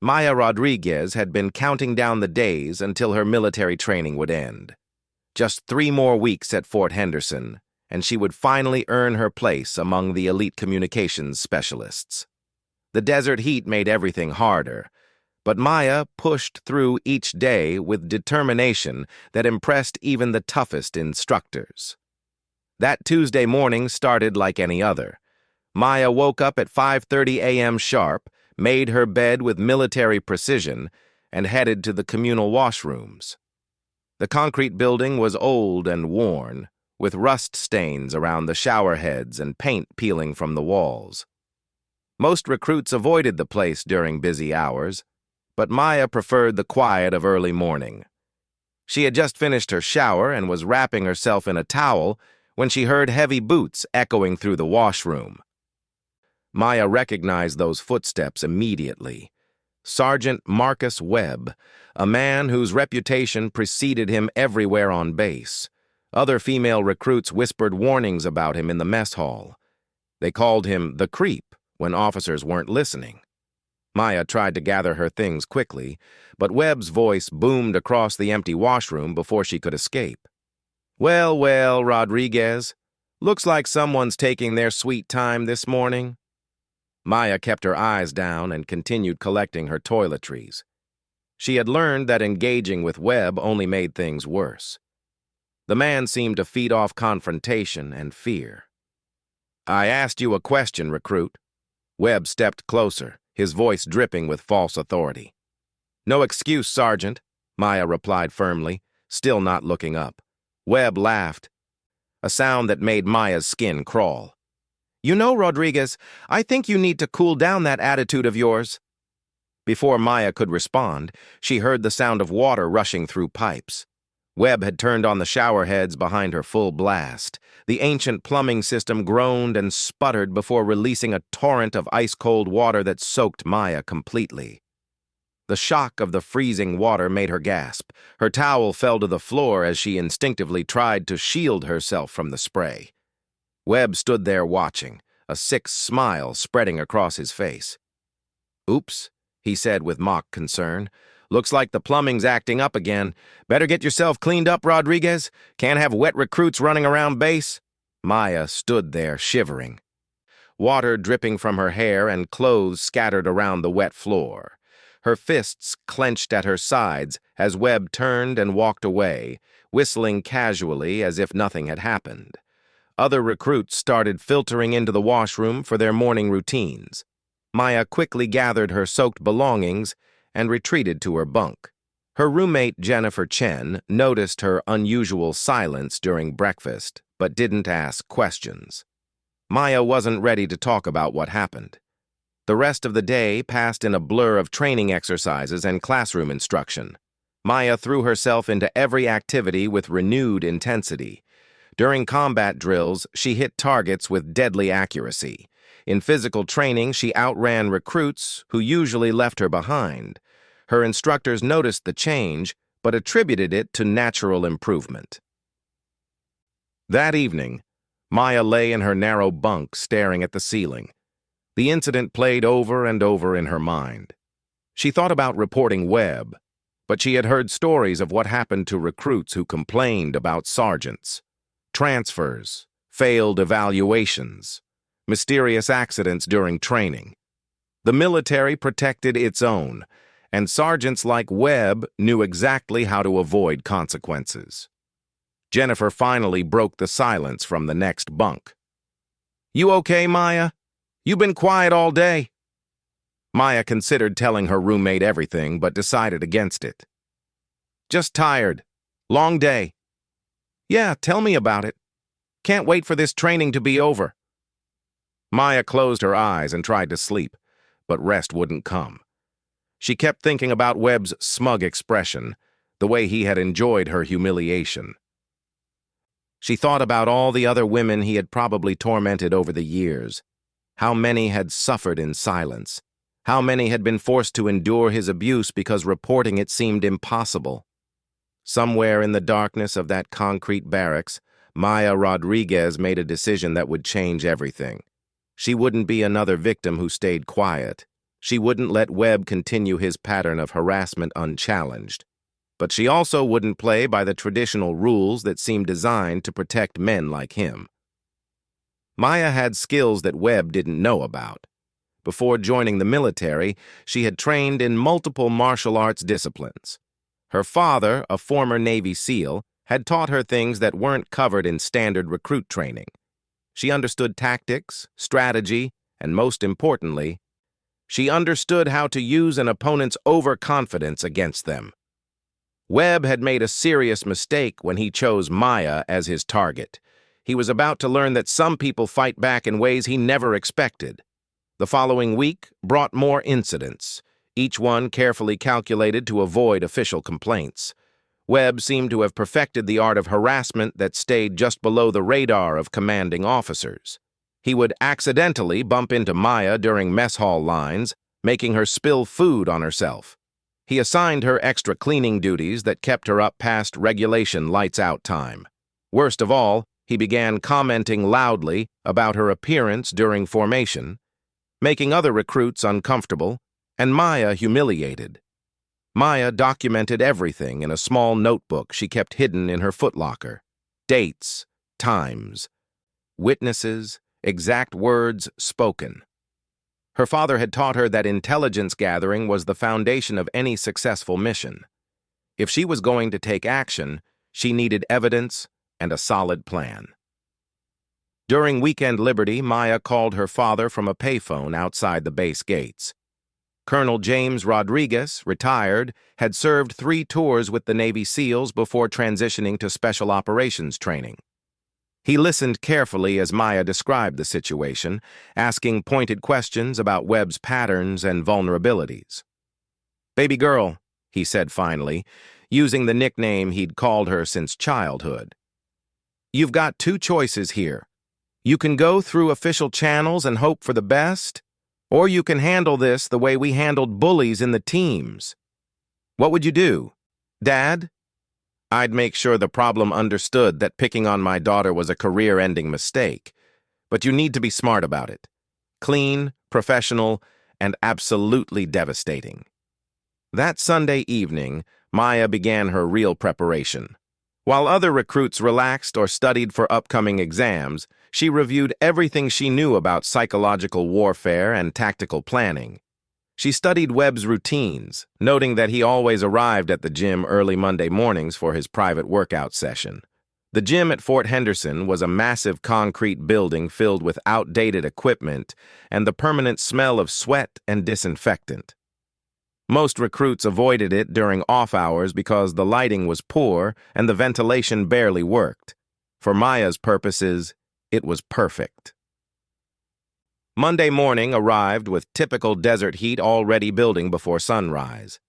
Maya Rodriguez had been counting down the days until her military training would end. Just 3 more weeks at Fort Henderson, and she would finally earn her place among the elite communications specialists. The desert heat made everything harder, but Maya pushed through each day with determination that impressed even the toughest instructors. That Tuesday morning started like any other. Maya woke up at 5:30 a.m. sharp, made her bed with military precision, and headed to the communal washrooms. The concrete building was old and worn, with rust stains around the shower heads and paint peeling from the walls. Most recruits avoided the place during busy hours, but Maya preferred the quiet of early morning. She had just finished her shower and was wrapping herself in a towel when she heard heavy boots echoing through the washroom. Maya recognized those footsteps immediately. Sergeant Marcus Webb, a man whose reputation preceded him everywhere on base. Other female recruits whispered warnings about him in the mess hall. They called him the creep when officers weren't listening. Maya tried to gather her things quickly, but Webb's voice boomed across the empty washroom before she could escape. "Well, well, Rodriguez, looks like someone's taking their sweet time this morning." Maya kept her eyes down and continued collecting her toiletries. She had learned that engaging with Webb only made things worse. The man seemed to feed off confrontation and fear. "I asked you a question, recruit." Webb stepped closer, his voice dripping with false authority. "No excuse, Sergeant," Maya replied firmly, still not looking up. Webb laughed, a sound that made Maya's skin crawl. "You know, Rodriguez, I think you need to cool down that attitude of yours." Before Maya could respond, she heard the sound of water rushing through pipes. Webb had turned on the shower heads behind her full blast. The ancient plumbing system groaned and sputtered before releasing a torrent of ice-cold water that soaked Maya completely. The shock of the freezing water made her gasp. Her towel fell to the floor as she instinctively tried to shield herself from the spray. Webb stood there watching, a sick smile spreading across his face. "Oops," he said with mock concern. "Looks like the plumbing's acting up again. Better get yourself cleaned up, Rodriguez. Can't have wet recruits running around base." Maya stood there, shivering. Water dripping from her hair and clothes scattered around the wet floor. Her fists clenched at her sides as Webb turned and walked away, whistling casually as if nothing had happened. Other recruits started filtering into the washroom for their morning routines. Maya quickly gathered her soaked belongings and retreated to her bunk. Her roommate, Jennifer Chen, noticed her unusual silence during breakfast, but didn't ask questions. Maya wasn't ready to talk about what happened. The rest of the day passed in a blur of training exercises and classroom instruction. Maya threw herself into every activity with renewed intensity. During combat drills, she hit targets with deadly accuracy. In physical training, she outran recruits who usually left her behind. Her instructors noticed the change, but attributed it to natural improvement. That evening, Maya lay in her narrow bunk staring at the ceiling. The incident played over and over in her mind. She thought about reporting Webb, but she had heard stories of what happened to recruits who complained about sergeants. Transfers, failed evaluations, mysterious accidents during training. The military protected its own, and sergeants like Webb knew exactly how to avoid consequences. Jennifer finally broke the silence from the next bunk. "You okay, Maya? You've been quiet all day." Maya considered telling her roommate everything, but decided against it. "Just tired. Long day." "Yeah, tell me about it. Can't wait for this training to be over." Maya closed her eyes and tried to sleep, but rest wouldn't come. She kept thinking about Webb's smug expression, the way he had enjoyed her humiliation. She thought about all the other women he had probably tormented over the years. How many had suffered in silence? How many had been forced to endure his abuse because reporting it seemed impossible? Somewhere in the darkness of that concrete barracks, Maya Rodriguez made a decision that would change everything. She wouldn't be another victim who stayed quiet. She wouldn't let Webb continue his pattern of harassment unchallenged. But she also wouldn't play by the traditional rules that seemed designed to protect men like him. Maya had skills that Webb didn't know about. Before joining the military, she had trained in multiple martial arts disciplines. Her father, a former Navy SEAL, had taught her things that weren't covered in standard recruit training. She understood tactics, strategy, and most importantly, she understood how to use an opponent's overconfidence against them. Webb had made a serious mistake when he chose Maya as his target. He was about to learn that some people fight back in ways he never expected. The following week brought more incidents, each one carefully calculated to avoid official complaints. Webb seemed to have perfected the art of harassment that stayed just below the radar of commanding officers. He would accidentally bump into Maya during mess hall lines, making her spill food on herself. He assigned her extra cleaning duties that kept her up past regulation lights-out time. Worst of all, he began commenting loudly about her appearance during formation, making other recruits uncomfortable and Maya humiliated. Maya documented everything in a small notebook she kept hidden in her footlocker. Dates, times, witnesses, exact words spoken. Her father had taught her that intelligence gathering was the foundation of any successful mission. If she was going to take action, she needed evidence and a solid plan. During weekend liberty, Maya called her father from a payphone outside the base gates. Colonel James Rodriguez, retired, had served 3 tours with the Navy SEALs before transitioning to special operations training. He listened carefully as Maya described the situation, asking pointed questions about Webb's patterns and vulnerabilities. "Baby girl," he said finally, using the nickname he'd called her since childhood. "You've got 2 choices here. You can go through official channels and hope for the best, or you can handle this the way we handled bullies in the teams. What would you do, Dad?" "I'd make sure the problem understood that picking on my daughter was a career-ending mistake. But you need to be smart about it. Clean, professional, and absolutely devastating." That Sunday evening, Maya began her real preparation. While other recruits relaxed or studied for upcoming exams, she reviewed everything she knew about psychological warfare and tactical planning. She studied Webb's routines, noting that he always arrived at the gym early Monday mornings for his private workout session. The gym at Fort Henderson was a massive concrete building filled with outdated equipment and the permanent smell of sweat and disinfectant. Most recruits avoided it during off hours because the lighting was poor and the ventilation barely worked. For Maya's purposes, it was perfect. Monday morning arrived with typical desert heat already building before sunrise.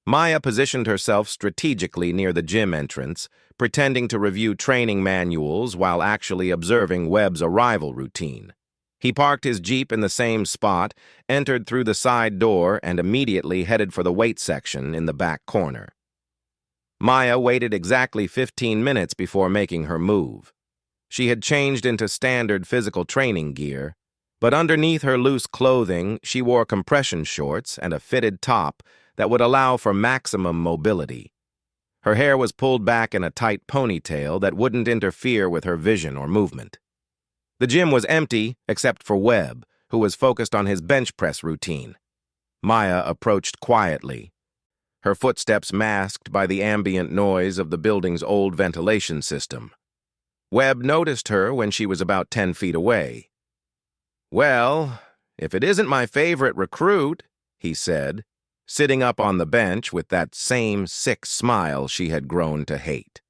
Maya positioned herself strategically near the gym entrance, pretending to review training manuals while actually observing Webb's arrival routine. He parked his Jeep in the same spot, entered through the side door, and immediately headed for the weight section in the back corner. Maya waited exactly 15 minutes before making her move. She had changed into standard physical training gear, but underneath her loose clothing, she wore compression shorts and a fitted top that would allow for maximum mobility. Her hair was pulled back in a tight ponytail that wouldn't interfere with her vision or movement. The gym was empty except for Webb, who was focused on his bench press routine. Maya approached quietly, her footsteps masked by the ambient noise of the building's old ventilation system. Webb noticed her when she was about 10 feet away. "Well, if it isn't my favorite recruit," he said, sitting up on the bench with that same sick smile she had grown to hate.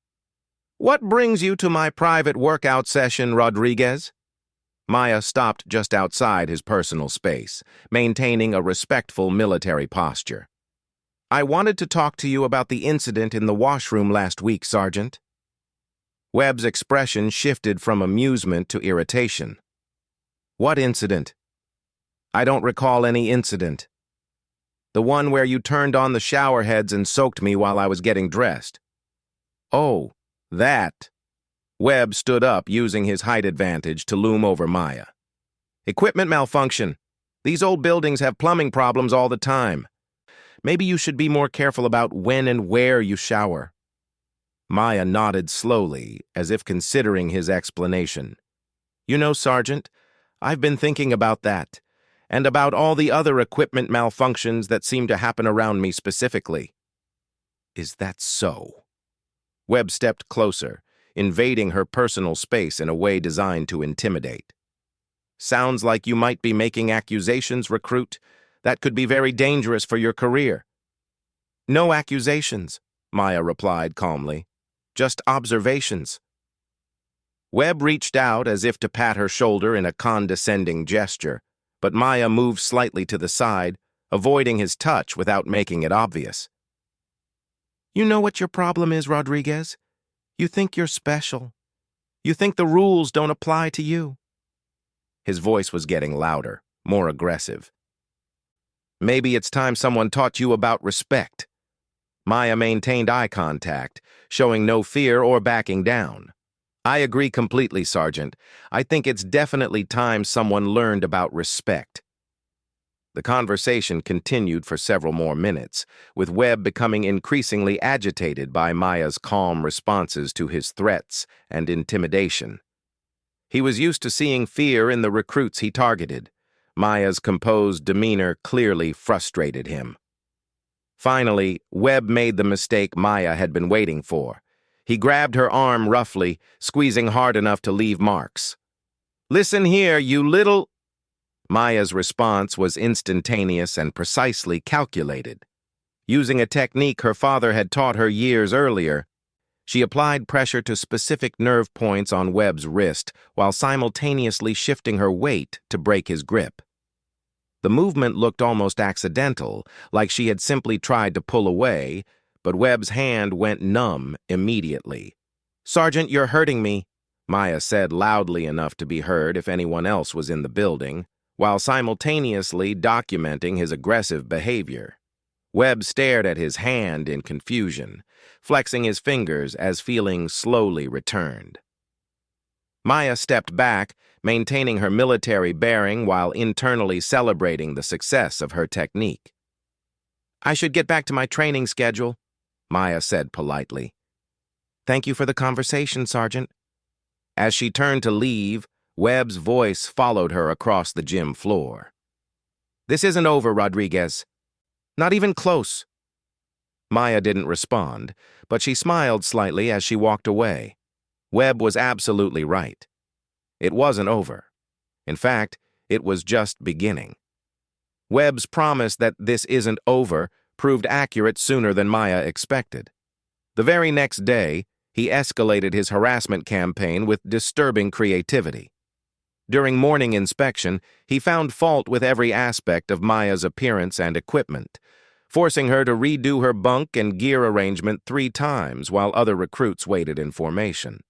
"What brings you to my private workout session, Rodriguez?" Maya stopped just outside his personal space, maintaining a respectful military posture. "I wanted to talk to you about the incident in the washroom last week, Sergeant." Webb's expression shifted from amusement to irritation. "What incident?" "I don't recall any incident." "The one where you turned on the shower heads and soaked me while I was getting dressed." "Oh, that." Webb stood up, using his height advantage to loom over Maya. "Equipment malfunction. These old buildings have plumbing problems all the time. Maybe you should be more careful about when and where you shower." Maya nodded slowly, as if considering his explanation. "You know, Sergeant, I've been thinking about that, and about all the other equipment malfunctions that seem to happen around me specifically." "Is that so?" Webb stepped closer, invading her personal space in a way designed to intimidate. "Sounds like you might be making accusations, recruit. That could be very dangerous for your career." "No accusations," Maya replied calmly. "Just observations." Webb reached out as if to pat her shoulder in a condescending gesture, but Maya moved slightly to the side, avoiding his touch without making it obvious. "You know what your problem is, Rodriguez? You think you're special. You think the rules don't apply to you." His voice was getting louder, more aggressive. "Maybe it's time someone taught you about respect." Maya maintained eye contact, showing no fear or backing down. "I agree completely, Sergeant. I think it's definitely time someone learned about respect." The conversation continued for several more minutes, with Webb becoming increasingly agitated by Maya's calm responses to his threats and intimidation. He was used to seeing fear in the recruits he targeted. Maya's composed demeanor clearly frustrated him. Finally, Webb made the mistake Maya had been waiting for. He grabbed her arm roughly, squeezing hard enough to leave marks. "Listen here, you little—" Maya's response was instantaneous and precisely calculated. Using a technique her father had taught her years earlier, she applied pressure to specific nerve points on Webb's wrist while simultaneously shifting her weight to break his grip. The movement looked almost accidental, like she had simply tried to pull away, but Webb's hand went numb immediately. "Sergeant, you're hurting me," Maya said loudly enough to be heard if anyone else was in the building, while simultaneously documenting his aggressive behavior. Webb stared at his hand in confusion, flexing his fingers as feeling slowly returned. Maya stepped back, maintaining her military bearing while internally celebrating the success of her technique. "I should get back to my training schedule," Maya said politely. "Thank you for the conversation, Sergeant." As she turned to leave, Webb's voice followed her across the gym floor. "This isn't over, Rodriguez. Not even close." Maya didn't respond, but she smiled slightly as she walked away. Webb was absolutely right. It wasn't over. In fact, it was just beginning. Webb's promise that this isn't over proved accurate sooner than Maya expected. The very next day, he escalated his harassment campaign with disturbing creativity. During morning inspection, he found fault with every aspect of Maya's appearance and equipment, forcing her to redo her bunk and gear arrangement 3 times while other recruits waited in formation.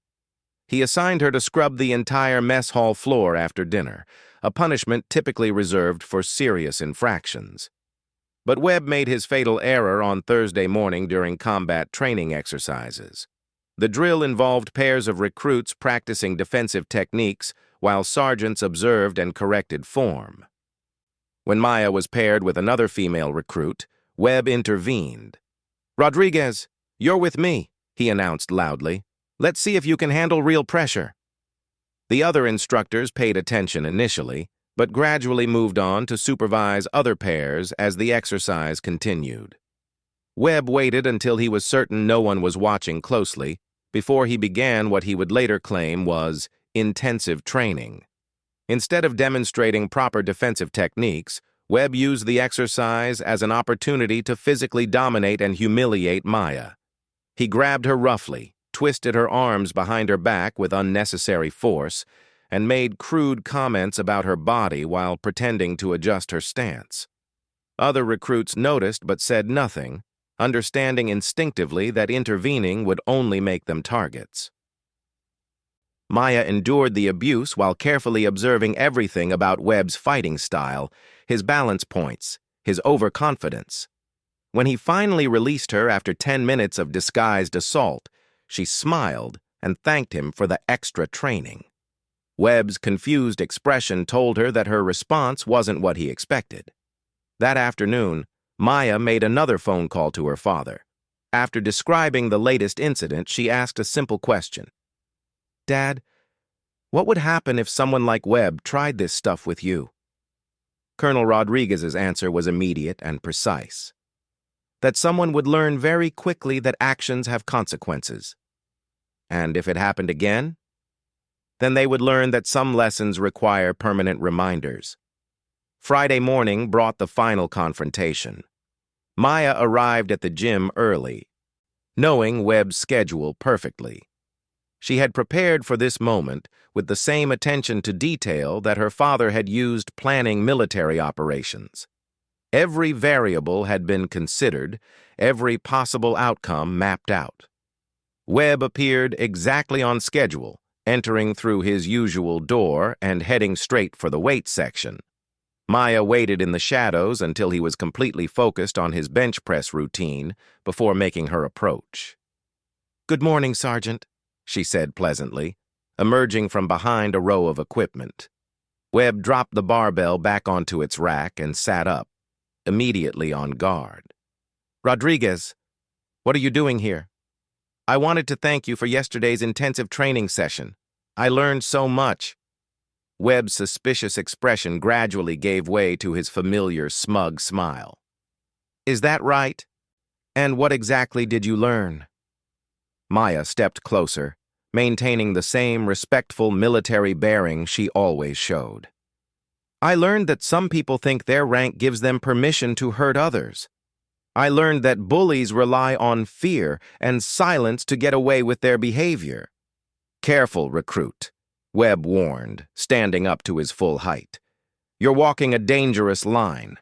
He assigned her to scrub the entire mess hall floor after dinner, a punishment typically reserved for serious infractions. But Webb made his fatal error on Thursday morning during combat training exercises. The drill involved pairs of recruits practicing defensive techniques while sergeants observed and corrected form. When Maya was paired with another female recruit, Webb intervened. "Rodriguez, you're with me," he announced loudly. "Let's see if you can handle real pressure." The other instructors paid attention initially, but gradually moved on to supervise other pairs as the exercise continued. Webb waited until he was certain no one was watching closely before he began what he would later claim was intensive training. Instead of demonstrating proper defensive techniques, Webb used the exercise as an opportunity to physically dominate and humiliate Maya. He grabbed her roughly, twisted her arms behind her back with unnecessary force, and made crude comments about her body while pretending to adjust her stance. Other recruits noticed but said nothing, understanding instinctively that intervening would only make them targets. Maya endured the abuse while carefully observing everything about Webb's fighting style, his balance points, his overconfidence. When he finally released her after 10 minutes of disguised assault, she smiled and thanked him for the extra training. Webb's confused expression told her that her response wasn't what he expected. That afternoon, Maya made another phone call to her father. After describing the latest incident, she asked a simple question. "Dad, what would happen if someone like Webb tried this stuff with you?" Colonel Rodriguez's answer was immediate and precise. That someone would learn very quickly that actions have consequences. And if it happened again, then they would learn that some lessons require permanent reminders. Friday morning brought the final confrontation. Maya arrived at the gym early, knowing Webb's schedule perfectly. She had prepared for this moment with the same attention to detail that her father had used planning military operations. Every variable had been considered, every possible outcome mapped out. Webb appeared exactly on schedule, entering through his usual door and heading straight for the weight section. Maya waited in the shadows until he was completely focused on his bench press routine before making her approach. "Good morning, Sergeant," she said pleasantly, emerging from behind a row of equipment. Webb dropped the barbell back onto its rack and sat up, immediately on guard. "Rodriguez, what are you doing here?" "I wanted to thank you for yesterday's intensive training session. I learned so much." Webb's suspicious expression gradually gave way to his familiar, smug smile. "Is that right? And what exactly did you learn?" Maya stepped closer, maintaining the same respectful military bearing she always showed. "I learned that some people think their rank gives them permission to hurt others. I learned that bullies rely on fear and silence to get away with their behavior." "Careful, recruit," Webb warned, standing up to his full height. "You're walking a dangerous line."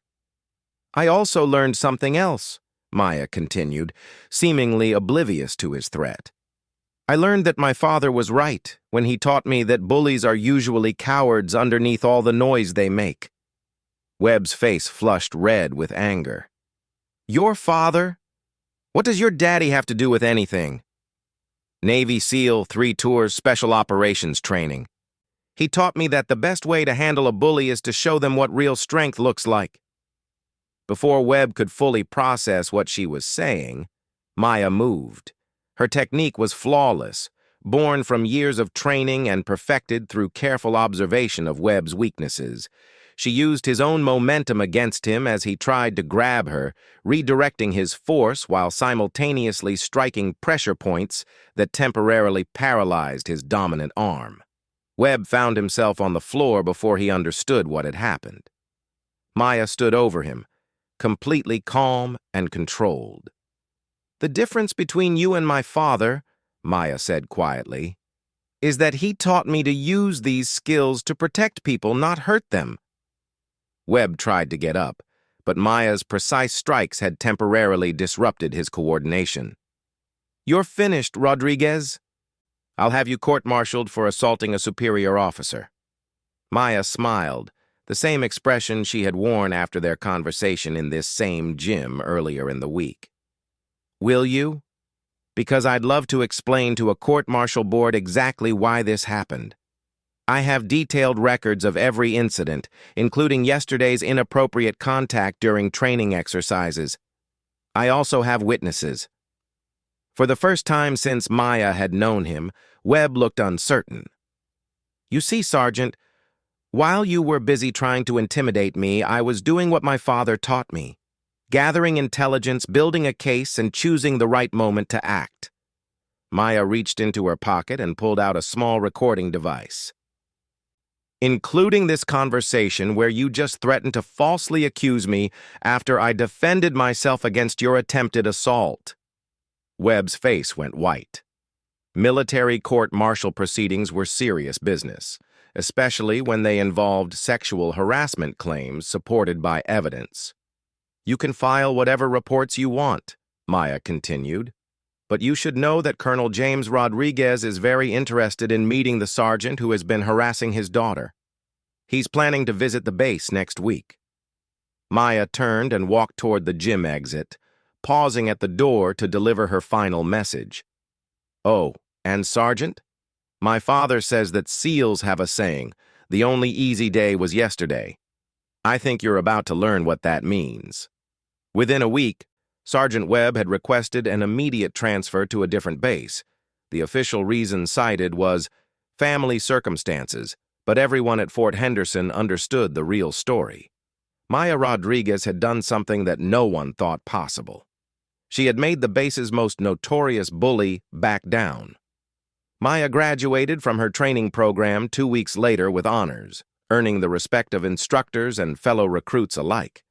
"I also learned something else," Maya continued, seemingly oblivious to his threat. "I learned that my father was right when he taught me that bullies are usually cowards underneath all the noise they make." Webb's face flushed red with anger. "Your father? What does your daddy have to do with anything?" "Navy SEAL 3 Tours Special Operations training. He taught me that the best way to handle a bully is to show them what real strength looks like." Before Webb could fully process what she was saying, Maya moved. Her technique was flawless, born from years of training and perfected through careful observation of Webb's weaknesses. She used his own momentum against him as he tried to grab her, redirecting his force while simultaneously striking pressure points that temporarily paralyzed his dominant arm. Webb found himself on the floor before he understood what had happened. Maya stood over him, completely calm and controlled. "The difference between you and my father," Maya said quietly, "is that he taught me to use these skills to protect people, not hurt them." Webb tried to get up, but Maya's precise strikes had temporarily disrupted his coordination. "You're finished, Rodriguez. I'll have you court-martialed for assaulting a superior officer." Maya smiled, the same expression she had worn after their conversation in this same gym earlier in the week. "Will you? Because I'd love to explain to a court-martial board exactly why this happened. I have detailed records of every incident, including yesterday's inappropriate contact during training exercises. I also have witnesses." For the first time since Maya had known him, Webb looked uncertain. "You see, Sergeant, while you were busy trying to intimidate me, I was doing what my father taught me, gathering intelligence, building a case, and choosing the right moment to act." Maya reached into her pocket and pulled out a small recording device. "Including this conversation where you just threatened to falsely accuse me after I defended myself against your attempted assault." Webb's face went white. Military court-martial proceedings were serious business, especially when they involved sexual harassment claims supported by evidence. "You can file whatever reports you want," Maya continued, "but you should know that Colonel James Rodriguez is very interested in meeting the sergeant who has been harassing his daughter. He's planning to visit the base next week." Maya turned and walked toward the gym exit, pausing at the door to deliver her final message. "Oh, and Sergeant, My father says that seals have a saying, "The only easy day was yesterday." I think you're about to learn what that means. Within a week, Sergeant Webb had requested an immediate transfer to a different base. The official reason cited was family circumstances, but everyone at Fort Henderson understood the real story. Maya Rodriguez had done something that no one thought possible. She had made the base's most notorious bully back down. Maya graduated from her training program 2 weeks later with honors, earning the respect of instructors and fellow recruits alike.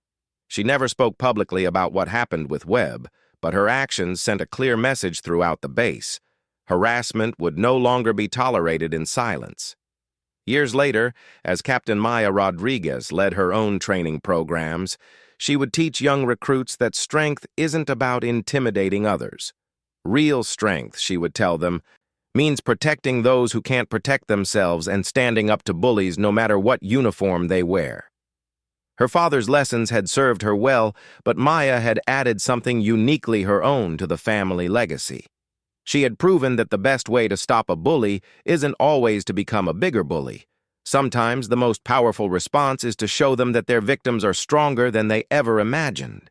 She never spoke publicly about what happened with Webb, but her actions sent a clear message throughout the base. Harassment would no longer be tolerated in silence. Years later, as Captain Maya Rodriguez led her own training programs, she would teach young recruits that strength isn't about intimidating others. Real strength, she would tell them, means protecting those who can't protect themselves and standing up to bullies no matter what uniform they wear. Her father's lessons had served her well, but Maya had added something uniquely her own to the family legacy. She had proven that the best way to stop a bully isn't always to become a bigger bully. Sometimes the most powerful response is to show them that their victims are stronger than they ever imagined.